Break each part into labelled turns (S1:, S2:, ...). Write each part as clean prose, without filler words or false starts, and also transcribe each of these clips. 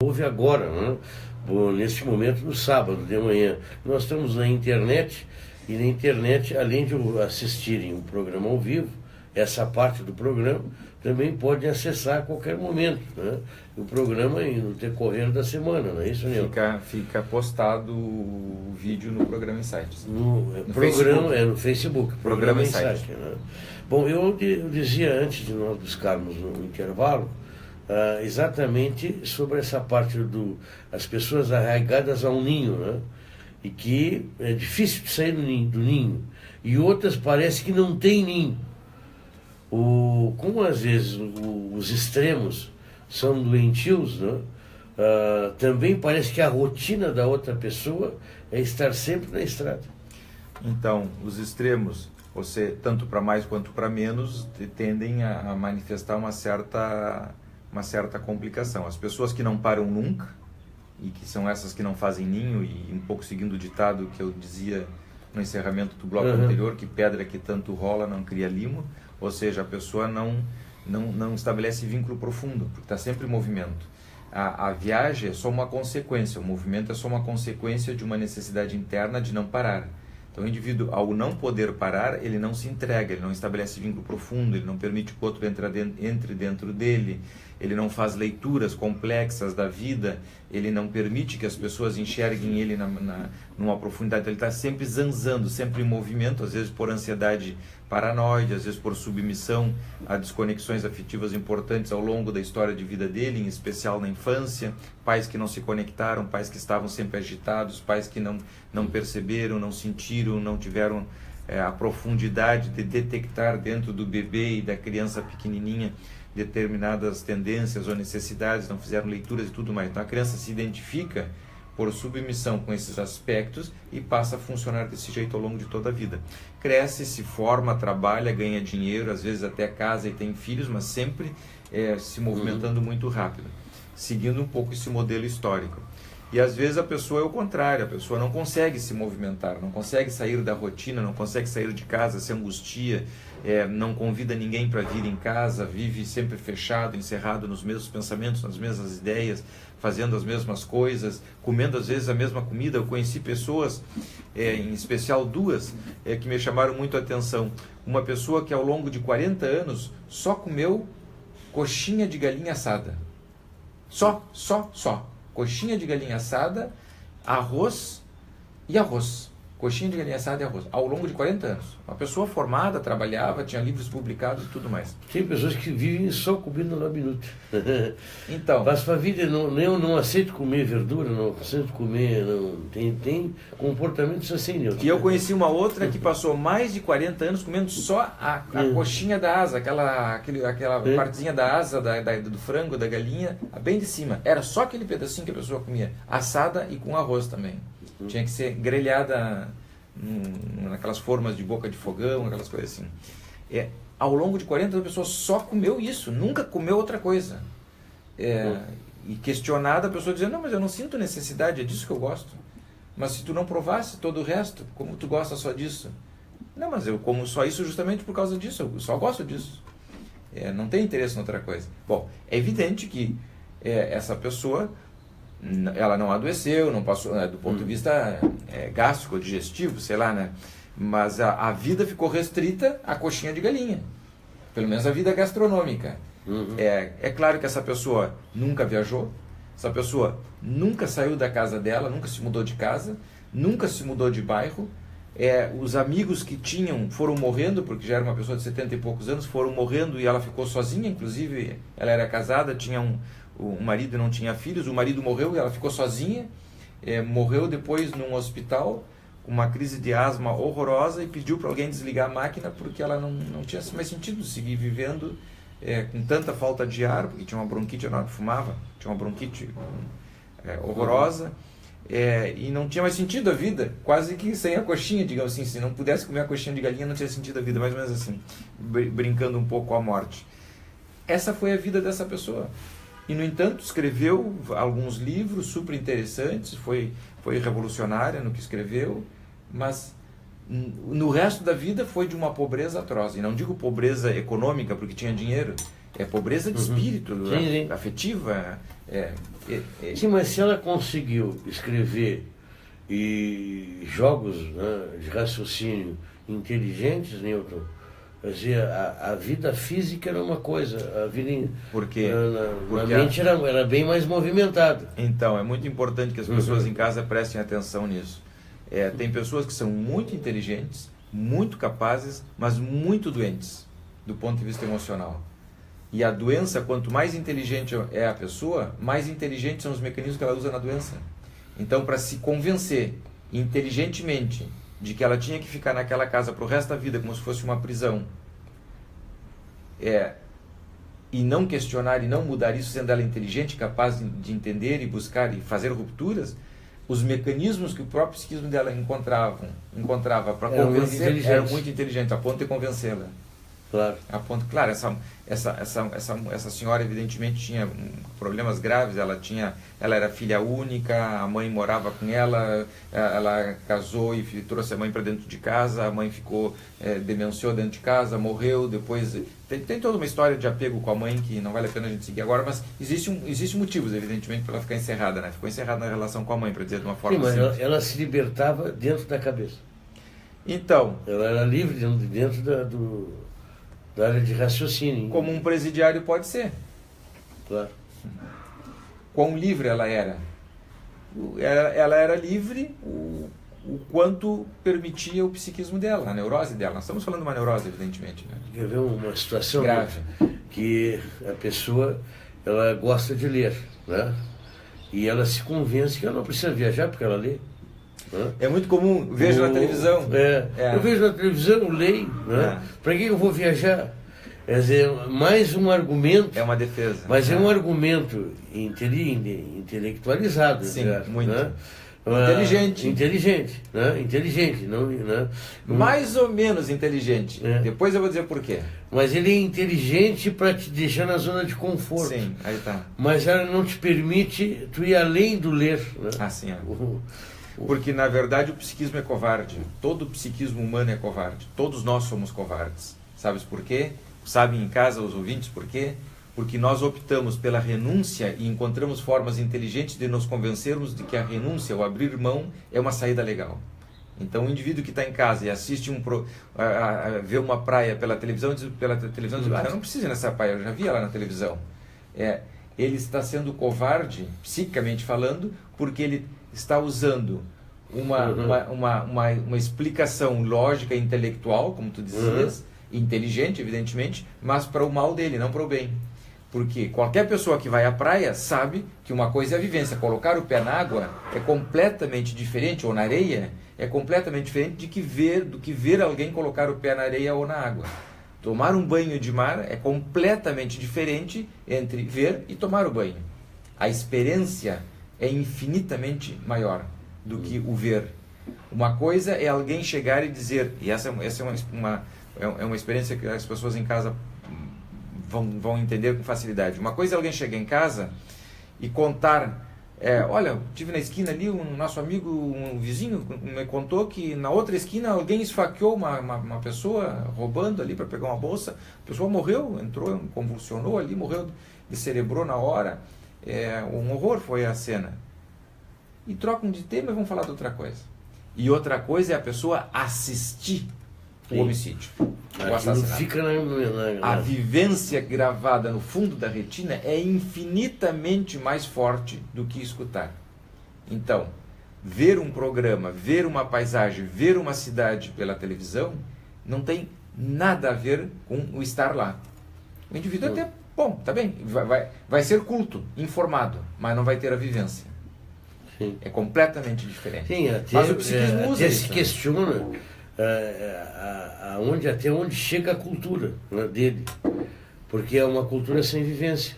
S1: Houve agora, né? Neste momento, no sábado de manhã. Nós estamos na internet, e na internet, além de assistirem o programa ao vivo, essa parte do programa, também pode acessar a qualquer momento, né? O programa no decorrer da semana, não é isso, Nil?
S2: Fica postado o vídeo no programa Insights.
S1: No Facebook. Programa Insights. Né? Bom, eu dizia antes de nós buscarmos no intervalo, exatamente sobre essa parte as pessoas arraigadas ao ninho, né? E que é difícil de sair do ninho, e outras parece que não tem ninho. Como às vezes os extremos são doentios, né? Também parece que a rotina da outra pessoa é estar sempre na estrada.
S2: Então, os extremos, tanto para mais quanto para menos, tendem a manifestar uma certa complicação. As pessoas que não param nunca, e que são essas que não fazem ninho, e um pouco seguindo o ditado que eu dizia no encerramento do bloco anterior, que pedra que tanto rola não cria limo, ou seja, a pessoa não estabelece vínculo profundo, porque está sempre em movimento. A viagem é só uma consequência, o movimento é só uma consequência de uma necessidade interna de não parar. Então o indivíduo, ao não poder parar, ele não se entrega, ele não estabelece vínculo profundo, ele não permite que o outro entre dentro dele, ele não faz leituras complexas da vida, ele não permite que as pessoas enxerguem ele numa profundidade. Ele está sempre zanzando, sempre em movimento, às vezes por ansiedade paranoide, às vezes por submissão a desconexões afetivas importantes ao longo da história de vida dele, em especial na infância, pais que não se conectaram, pais que estavam sempre agitados, pais que não perceberam, não sentiram, não tiveram a profundidade de detectar dentro do bebê e da criança pequenininha determinadas tendências ou necessidades, não fizeram leituras e tudo mais. Então a criança se identifica por submissão com esses aspectos e passa a funcionar desse jeito ao longo de toda a vida. Cresce, se forma, trabalha, ganha dinheiro, às vezes até casa e tem filhos, mas sempre se movimentando muito rápido, seguindo um pouco esse modelo histórico. E às vezes a pessoa é o contrário, a pessoa não consegue se movimentar, não consegue sair da rotina, não consegue sair de casa, se angustia, não convida ninguém para vir em casa, vive sempre fechado, encerrado nos mesmos pensamentos, nas mesmas ideias, fazendo as mesmas coisas, comendo às vezes a mesma comida. Eu conheci pessoas, em especial duas, que me chamaram muito a atenção. Uma pessoa que ao longo de 40 anos só comeu coxinha de galinha assada. Só. Coxinha de galinha assada, arroz e arroz. Coxinha de galinha assada e arroz. Ao longo de 40 anos. Uma pessoa formada, trabalhava, tinha livros publicados e tudo mais.
S1: Tem pessoas que vivem só comendo no minuto.
S2: Então,
S1: mas para a vida, eu não aceito comer verdura, não aceito comer, tem comportamentos assim.
S2: E eu conheci uma outra que passou mais de 40 anos comendo só a coxinha da asa, aquela partezinha da asa do frango, da galinha, bem de cima. Era só aquele pedacinho que a pessoa comia, assada e com arroz também. Tinha que ser grelhada naquelas formas de boca de fogão, aquelas coisas assim. Ao longo de 40 anos a pessoa só comeu isso, nunca comeu outra coisa. E questionada, a pessoa dizendo, não, mas eu não sinto necessidade, é disso que eu gosto. Mas se tu não provasse todo o resto, como tu gosta só disso? Não, mas eu como só isso justamente por causa disso, eu só gosto disso. Não tem interesse em outra coisa. Bom, é evidente que essa pessoa, ela não adoeceu, não passou, do ponto de vista gástrico, digestivo, sei lá, né? Mas a vida ficou restrita à coxinha de galinha. Pelo menos a vida gastronômica. É claro que essa pessoa nunca viajou, essa pessoa nunca saiu da casa dela, nunca se mudou de casa, nunca se mudou de bairro. Os amigos que tinham foram morrendo, porque já era uma pessoa de 70 e poucos anos, foram morrendo e ela ficou sozinha. Inclusive, ela era casada, tinha um marido e não tinha filhos. O marido morreu e ela ficou sozinha. Morreu depois num hospital com uma crise de asma horrorosa e pediu para alguém desligar a máquina porque ela não tinha mais sentido seguir vivendo com tanta falta de ar, porque tinha uma bronquite, ela fumava, tinha uma bronquite horrorosa. E não tinha mais sentido a vida, quase que sem a coxinha, digamos assim. Se não pudesse comer a coxinha de galinha, não tinha sentido a vida, mais ou menos assim, brincando um pouco com a morte. Essa foi a vida dessa pessoa. E, no entanto, escreveu alguns livros super interessantes, foi revolucionária no que escreveu, mas no resto da vida foi de uma pobreza atroz. E não digo pobreza econômica, porque tinha dinheiro, é pobreza de espírito, afetiva,
S1: Sim, mas se ela conseguiu escrever e jogos, né, de raciocínio inteligentes, Newton, quer dizer, a vida física era uma coisa, a vida
S2: porque
S1: na mente era bem mais movimentada.
S2: Então, é muito importante que as pessoas em casa prestem atenção nisso. Tem pessoas que são muito inteligentes, muito capazes, mas muito doentes do ponto de vista emocional. E a doença, quanto mais inteligente é a pessoa, mais inteligentes são os mecanismos que ela usa na doença. Então, para se convencer inteligentemente de que ela tinha que ficar naquela casa para o resto da vida como se fosse uma prisão, e não questionar e não mudar isso, sendo ela inteligente, capaz de entender e buscar e fazer rupturas, os mecanismos que o próprio psiquismo dela encontrava para convencer eram muito inteligentes, a ponto de convencê-la.
S1: Claro.
S2: Claro, essa senhora evidentemente tinha problemas graves, ela era filha única, a mãe morava com ela casou e trouxe a mãe para dentro de casa, a mãe demenciou dentro de casa, morreu, depois tem toda uma história de apego com a mãe que não vale a pena a gente seguir agora, mas existe motivos evidentemente para ela ficar encerrada, né? Ficou encerrada na relação com a mãe, para dizer de uma forma
S1: simples. Mas
S2: simples.
S1: ela se libertava dentro da cabeça.
S2: Então,
S1: ela era livre dentro da área de raciocínio.
S2: Como um presidiário pode ser.
S1: Claro.
S2: Quão livre ela era? Ela era livre o quanto permitia o psiquismo dela, a neurose dela. Nós estamos falando de uma neurose, evidentemente. Né?
S1: Quer ver uma situação
S2: grave
S1: que a pessoa ela gosta de ler, né? E ela se convence que ela não precisa viajar porque ela lê. Né?
S2: É muito comum, vejo na televisão.
S1: Eu vejo na televisão, leio. Né? Para que eu vou viajar? Quer dizer, mais um argumento.
S2: É uma defesa.
S1: Mas é um argumento intelectualizado.
S2: Sim,
S1: certo,
S2: muito.
S1: Né? Inteligente. Né? Inteligente. Não, né?
S2: Mais ou menos inteligente. Depois eu vou dizer por quê.
S1: Mas ele é inteligente para te deixar na zona de conforto.
S2: Sim, aí tá.
S1: Mas ela não te permite tu ir além do ler. Né?
S2: Assim, Porque, na verdade, o psiquismo é covarde. Todo o psiquismo humano é covarde. Todos nós somos covardes. Sabes por quê? Sabem em casa os ouvintes por quê? Porque nós optamos pela renúncia e encontramos formas inteligentes de nos convencermos de que a renúncia, o abrir mão, é uma saída legal. Então, o indivíduo que está em casa e assiste vê uma praia pela televisão, diz, eu não preciso ir nessa praia, eu já vi ela na televisão. Ele está sendo covarde, psicamente falando, porque ele está usando uma explicação lógica e intelectual, como tu dizias, inteligente, evidentemente, mas para o mal dele, não para o bem. Porque qualquer pessoa que vai à praia sabe que uma coisa é a vivência. Colocar o pé na água é completamente diferente, ou na areia, é completamente diferente do que ver alguém colocar o pé na areia ou na água. Tomar um banho de mar é completamente diferente entre ver e tomar o banho. A experiência é infinitamente maior do que o ver. Uma coisa é alguém chegar e dizer, e essa é uma experiência que as pessoas em casa vão entender com facilidade. Uma coisa é alguém chegar em casa e contar, olha, tive na esquina ali um nosso amigo, um vizinho, me contou que na outra esquina alguém esfaqueou uma pessoa roubando ali para pegar uma bolsa, a pessoa morreu, entrou, convulsionou ali, morreu, descerebrou na hora, um horror foi a cena. E trocam de tema e vão falar de outra coisa. E outra coisa é a pessoa assistir o homicídio, o assassinato.
S1: Fica
S2: A vivência gravada no fundo da retina é infinitamente mais forte do que escutar. Então, ver um programa, ver uma paisagem, ver uma cidade pela televisão, não tem nada a ver com o estar lá. O indivíduo até, bom, tá bem, vai ser culto, informado, mas não vai ter a vivência.
S1: Sim.
S2: É completamente diferente.
S1: Sim,
S2: mas o psiquismo usa isso.
S1: Se questiona até onde chega a cultura, né, dele, porque é uma cultura sem vivência.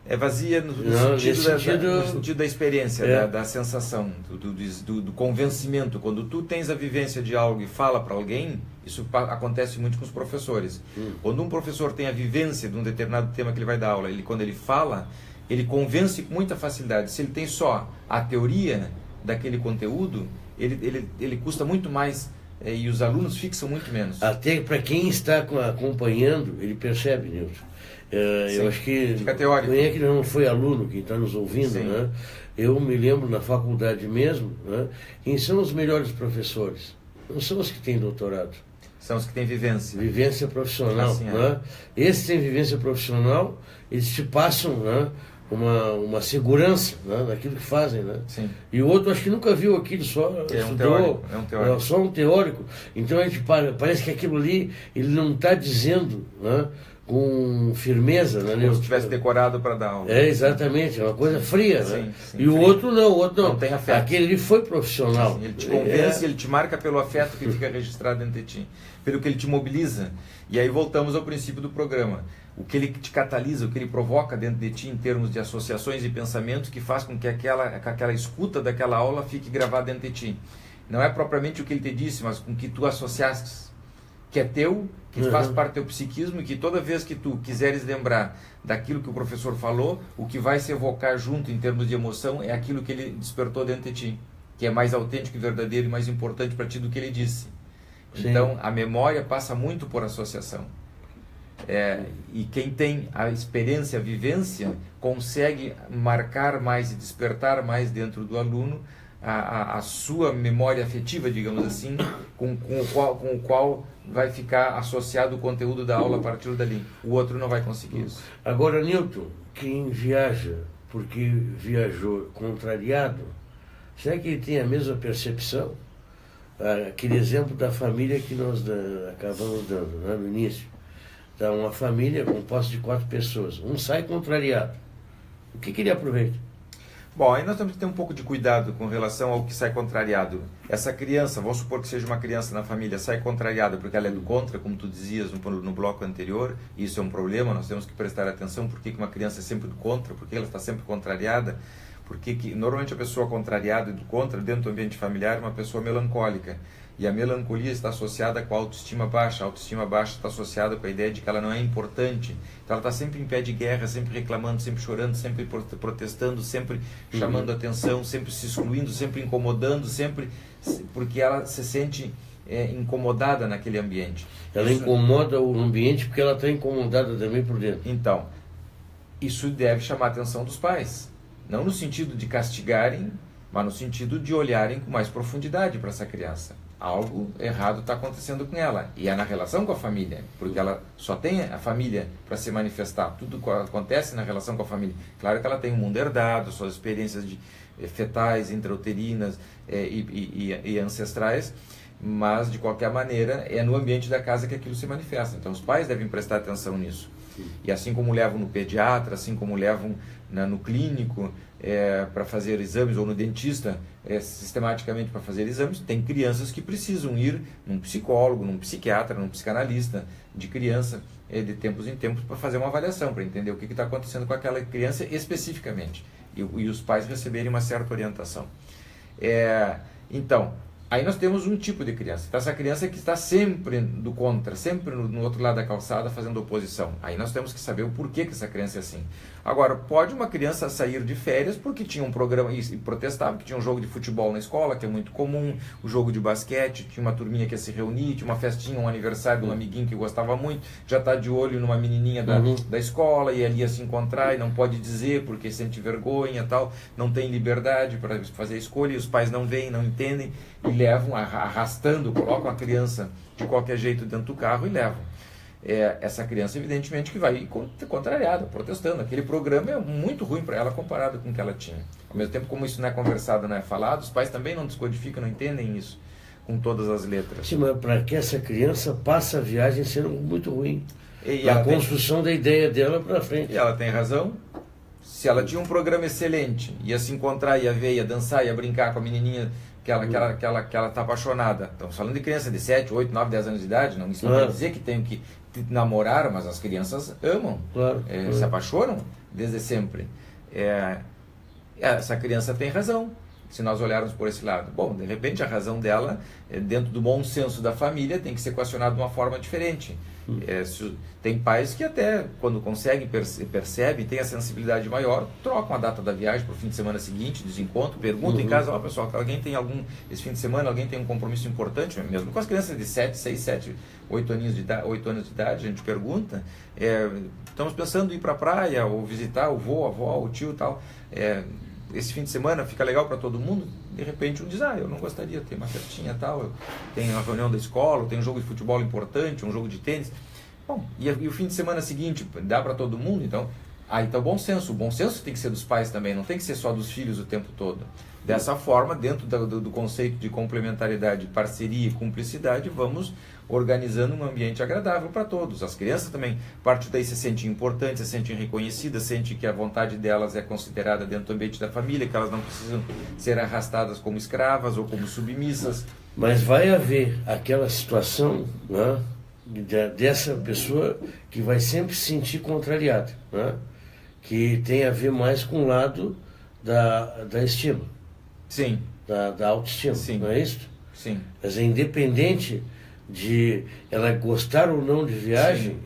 S2: É vazia no sentido da experiência, da sensação, do convencimento. Quando tu tens a vivência de algo e fala para alguém, isso acontece muito com os professores. Quando um professor tem a vivência de um determinado tema que ele vai dar aula, quando ele fala, ele convence com muita facilidade. Se ele tem só a teoria daquele conteúdo, ele custa muito mais e os alunos fixam muito menos.
S1: Até para quem está acompanhando, ele percebe, Nilton. Eu acho que
S2: fica teórico.
S1: Quem é que não foi aluno, que está nos ouvindo, né? Eu me lembro na faculdade mesmo, né? Quem são os melhores professores? Não são os que têm doutorado.
S2: São os que têm vivência.
S1: Vivência profissional. Assim, né? Esses têm vivência profissional, eles te passam, né, uma segurança, né, naquilo que fazem. Né?
S2: Sim.
S1: E o outro acho que nunca viu aquilo, só estudou, só um teórico. Então a gente parece que aquilo ali ele não está dizendo, né, com firmeza. Né,
S2: como se tivesse decorado para dar aula.
S1: Exatamente, é uma coisa fria.
S2: Sim,
S1: né?
S2: sim,
S1: e o outro não.
S2: Não tem afeto.
S1: Aquele ali foi profissional.
S2: Sim, ele te convence, ele te marca pelo afeto que fica registrado dentro de ti, pelo que ele te mobiliza. E aí voltamos ao princípio do programa. O que ele te catalisa, o que ele provoca dentro de ti em termos de associações e pensamentos que faz com que aquela escuta daquela aula fique gravada dentro de ti. Não é propriamente o que ele te disse, mas com que tu associaste, que é teu, que faz parte do teu psiquismo e que toda vez que tu quiseres lembrar daquilo que o professor falou, o que vai se evocar junto em termos de emoção é aquilo que ele despertou dentro de ti, que é mais autêntico e verdadeiro e mais importante para ti do que ele disse. Sim. Então, a memória passa muito por associação. E quem tem a experiência, a vivência, consegue marcar mais e despertar mais dentro do aluno a sua memória afetiva, digamos assim, com o qual vai ficar associado o conteúdo da aula a partir dali. O outro não vai conseguir isso.
S1: Agora, Nilton, quem viaja porque viajou contrariado, será que ele tem a mesma percepção? Aquele exemplo da família que nós acabamos dando, né, no início. Então, uma família composta de 4 pessoas. Um sai contrariado. O que ele aproveita?
S2: Bom, aí nós temos que ter um pouco de cuidado com relação ao que sai contrariado. Essa criança, vamos supor que seja uma criança na família, sai contrariada porque ela é do contra, como tu dizias no bloco anterior, e isso é um problema, nós temos que prestar atenção por que uma criança é sempre do contra, porque ela está sempre contrariada, porque normalmente a pessoa contrariada e do contra, dentro do ambiente familiar, é uma pessoa melancólica. E a melancolia está associada com a autoestima baixa. A autoestima baixa está associada com a ideia de que ela não é importante. Então ela está sempre em pé de guerra, sempre reclamando, sempre chorando, sempre protestando, sempre chamando atenção, sempre se excluindo, sempre incomodando, sempre porque ela se sente incomodada naquele ambiente.
S1: Ela incomoda o ambiente porque ela está incomodada também por dentro.
S2: Então, isso deve chamar a atenção dos pais. Não no sentido de castigarem, mas no sentido de olharem com mais profundidade para essa criança. Algo errado está acontecendo com ela. E é na relação com a família, porque ela só tem a família para se manifestar. Tudo acontece na relação com a família. Claro que ela tem um mundo herdado, suas experiências fetais, intrauterinas e ancestrais, mas de qualquer maneira é no ambiente da casa que aquilo se manifesta. Então os pais devem prestar atenção nisso. E assim como levam no pediatra, assim como levam no clínico para fazer exames, ou no dentista sistematicamente para fazer exames, tem crianças que precisam ir num psicólogo, num psiquiatra, num psicanalista de criança de tempos em tempos para fazer uma avaliação, para entender o que está acontecendo com aquela criança especificamente e os pais receberem uma certa orientação. Então, aí nós temos um tipo de criança. Então, essa criança que está sempre do contra, sempre no outro lado da calçada fazendo oposição. Aí nós temos que saber o porquê que essa criança é assim. Agora, pode uma criança sair de férias porque tinha um programa e protestava, que tinha um jogo de futebol na escola, que é muito comum, o jogo de basquete, tinha uma turminha que ia se reunir, tinha uma festinha, um aniversário de um amiguinho que gostava muito, já está de olho numa menininha da escola e ali ia se encontrar e não pode dizer porque sente vergonha e tal, não tem liberdade para fazer a escolha e os pais não veem, não entendem e levam, arrastando, colocam a criança de qualquer jeito dentro do carro e levam. Essa criança evidentemente que vai contrariada, protestando. Aquele programa é muito ruim para ela comparado com o que ela tinha. Ao mesmo tempo, como isso não é conversado, não é falado, os pais também não descodificam, não entendem isso com todas as letras.
S1: Sim, mas para que essa criança passe a viagem sendo muito ruim. E a construção da ideia dela para frente.
S2: E ela tem razão. Se ela tinha um programa excelente, ia se encontrar, ia ver, ia dançar, ia brincar com a menininha que ela está apaixonada. Estamos falando de criança de 7, 8, 9, 10 anos de idade. Isso não quer dizer que tem que namorar, mas as crianças amam, se apaixonam desde sempre. Essa criança tem razão, se nós olharmos por esse lado. Bom, de repente a razão dela, dentro do bom senso da família, tem que ser questionada de uma forma diferente. Tem pais que até, quando conseguem, percebem, têm a sensibilidade maior, trocam a data da viagem para o fim de semana seguinte, desencontro, perguntam em casa, pessoal, esse fim de semana, alguém tem um compromisso importante, mesmo com as crianças de 7, 6, 7, 8 anos de idade, a gente pergunta, estamos pensando em ir para a praia, ou visitar o avô, a avó, o tio e tal, esse fim de semana fica legal para todo mundo? De repente um diz, eu não gostaria, tem uma festinha e tal, tem uma reunião da escola, tem um jogo de futebol importante, um jogo de tênis. Bom, e o fim de semana seguinte dá para todo mundo? Então, então o bom senso tem que ser dos pais também, não tem que ser só dos filhos o tempo todo. Dessa forma, dentro do conceito de complementariedade, parceria e cumplicidade, vamos organizando um ambiente agradável para todos. As crianças também, a partir daí, se sentem importantes, se sentem reconhecidas, sentem que a vontade delas é considerada dentro do ambiente da família, que elas não precisam ser arrastadas como escravas ou como submissas.
S1: Mas vai haver aquela situação, né, dessa pessoa que vai sempre se sentir contrariada, né, que tem a ver mais com o lado da estima.
S2: Sim.
S1: Da autoestima, sim. Não é isso?
S2: Sim.
S1: Mas é independente de ela gostar ou não de viagem, sim,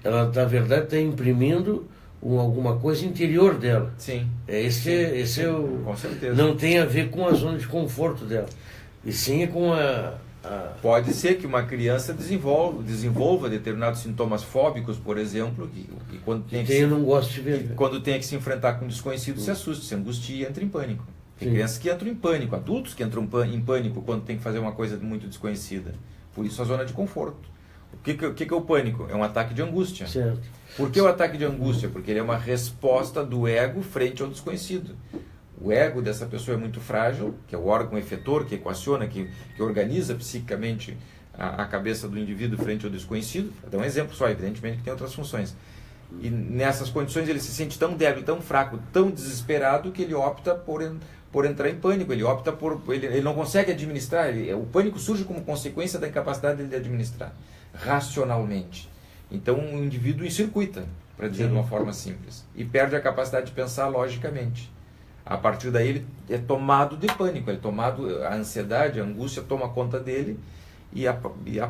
S1: ela na verdade está imprimindo alguma coisa interior dela.
S2: Sim.
S1: Esse é o...
S2: Com certeza.
S1: Não tem a ver com a zona de conforto dela. E sim com
S2: Pode ser que uma criança desenvolva determinados sintomas fóbicos, por exemplo, e quando
S1: eu não gosto de ver.
S2: Quando tem que se enfrentar com um desconhecido, se assusta, se angustia e entra em pânico. Tem crianças que entram em pânico, adultos que entram em pânico quando tem que fazer uma coisa muito desconhecida. Por isso a zona de conforto. O que é o pânico? É um ataque de angústia.
S1: Certo.
S2: Por que o ataque de angústia? Porque ele é uma resposta do ego frente ao desconhecido. O ego dessa pessoa é muito frágil, que é o órgão efetor, que equaciona, que organiza psiquicamente a cabeça do indivíduo frente ao desconhecido. Vou dar um exemplo só, evidentemente que tem outras funções. E nessas condições ele se sente tão débil, tão fraco, tão desesperado, que ele opta por entrar em pânico, ele não consegue administrar, o pânico surge como consequência da incapacidade dele de administrar racionalmente. Então o indivíduo encircuita, para dizer de uma forma simples, e perde a capacidade de pensar logicamente. A partir daí ele é tomado de pânico, a ansiedade, a angústia toma conta dele, e a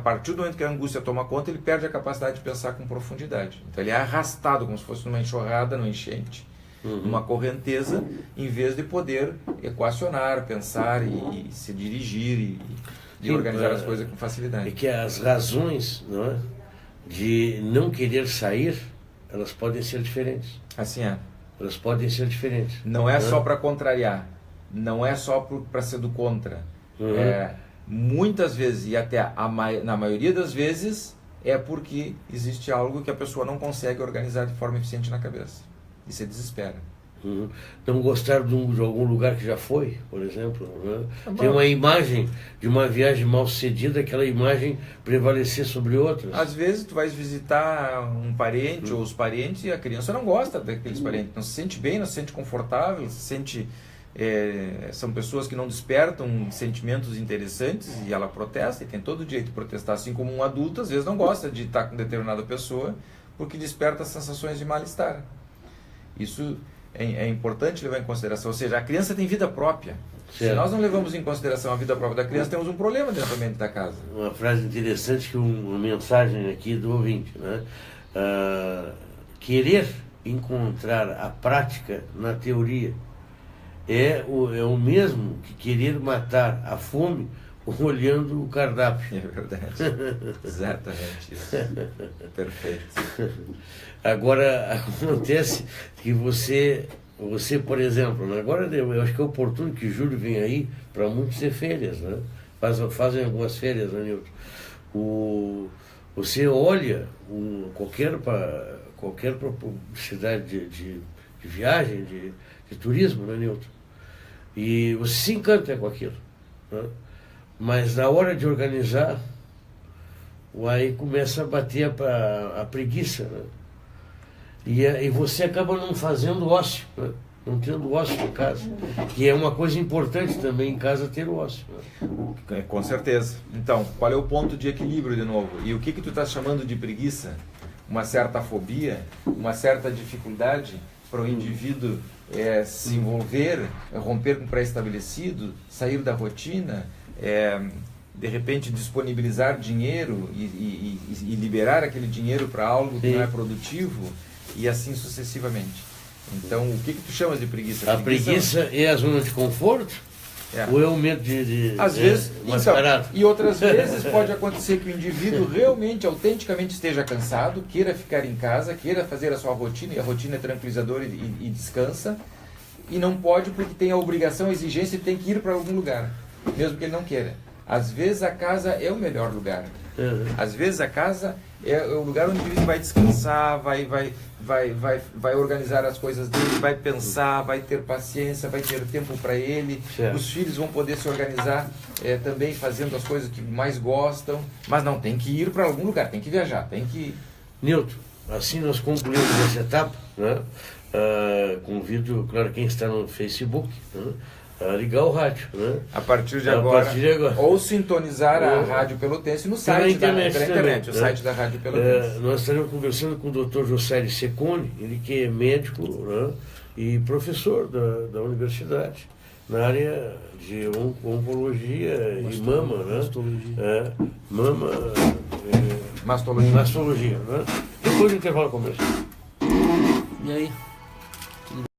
S2: partir do momento que a angústia toma conta, ele perde a capacidade de pensar com profundidade. Então ele é arrastado como se fosse numa enxurrada, numa enchente, numa correnteza, em vez de poder equacionar, pensar e se dirigir e organizar as coisas com facilidade.
S1: É que as razões, não é, de não querer sair, elas podem ser diferentes.
S2: Assim é.
S1: Elas podem ser diferentes.
S2: Não é só para contrariar, não é só para ser do contra. Muitas vezes, e até na maioria das vezes, é porque existe algo que a pessoa não consegue organizar de forma eficiente na cabeça. E se desespera.
S1: Não gostar de algum lugar que já foi, por exemplo, né? Tem uma imagem de uma viagem mal sucedida, aquela imagem prevalecer sobre outras.
S2: Às vezes tu vais visitar um parente ou os parentes e a criança não gosta daqueles parentes, não se sente bem, não se sente confortável, se sente... são pessoas que não despertam sentimentos interessantes e ela protesta, e tem todo o direito de protestar, assim como um adulto às vezes não gosta de estar com determinada pessoa porque desperta sensações de mal-estar. Isso é importante levar em consideração, ou seja, a criança tem vida própria. Certo. Se nós não levamos em consideração a vida própria da criança, temos um problema dentro do ambiente da casa.
S1: Uma frase interessante, uma mensagem aqui do ouvinte, né? Querer encontrar a prática na teoria é o mesmo que querer matar a fome olhando o cardápio.
S2: É verdade. Exatamente isso. Perfeito.
S1: Agora, acontece que você, por exemplo, agora eu acho que é oportuno que julho vem aí para muitos ter férias, né? Fazem algumas férias, né, Nilton? Você olha qualquer publicidade de viagem, de turismo, né, Nilton? E você se encanta com aquilo, né? Mas na hora de organizar, aí começa a bater a preguiça, né? E você acaba não fazendo ócio, né? Não tendo ócio em casa, que é uma coisa importante também em casa ter o ócio,
S2: né? Com certeza. Então, qual é o ponto de equilíbrio de novo? E o que tu estás chamando de preguiça? Uma certa fobia, uma certa dificuldade para o indivíduo se envolver, romper com o pré-estabelecido, sair da rotina, de repente disponibilizar dinheiro e liberar aquele dinheiro para algo que não é produtivo, e assim sucessivamente. Então, o que tu chamas de preguiça?
S1: A preguiça é a zona de conforto? Ou é o medo
S2: às vezes,
S1: mascarado?
S2: E outras vezes pode acontecer que o indivíduo realmente, autenticamente esteja cansado, queira ficar em casa, queira fazer a sua rotina, e a rotina é tranquilizadora e descansa, e não pode porque tem a obrigação, a exigência e tem que ir para algum lugar, mesmo que ele não queira. Às vezes a casa é o melhor lugar. Às vezes a casa é o lugar onde o indivíduo vai descansar, vai organizar as coisas dele, vai pensar, vai ter paciência, vai ter tempo para ele.
S1: Certo.
S2: Os filhos vão poder se organizar também fazendo as coisas que mais gostam, mas não, tem que ir para algum lugar, tem que viajar, tem que...
S1: Nilton, assim nós concluímos essa etapa, né? Convido, claro, quem está no Facebook, né? A ligar o rádio, né?
S2: A partir de agora. Ou sintonizar a Rádio Pelotense no site pela internet, o site da Rádio Pelotense.
S1: Nós estaremos conversando com o Dr. José Secone, ele que é médico, né? E professor da universidade, na área de oncologia e mama, né?
S2: Mastologia.
S1: Mastologia, né? Depois do intervalo comercial.
S3: E aí?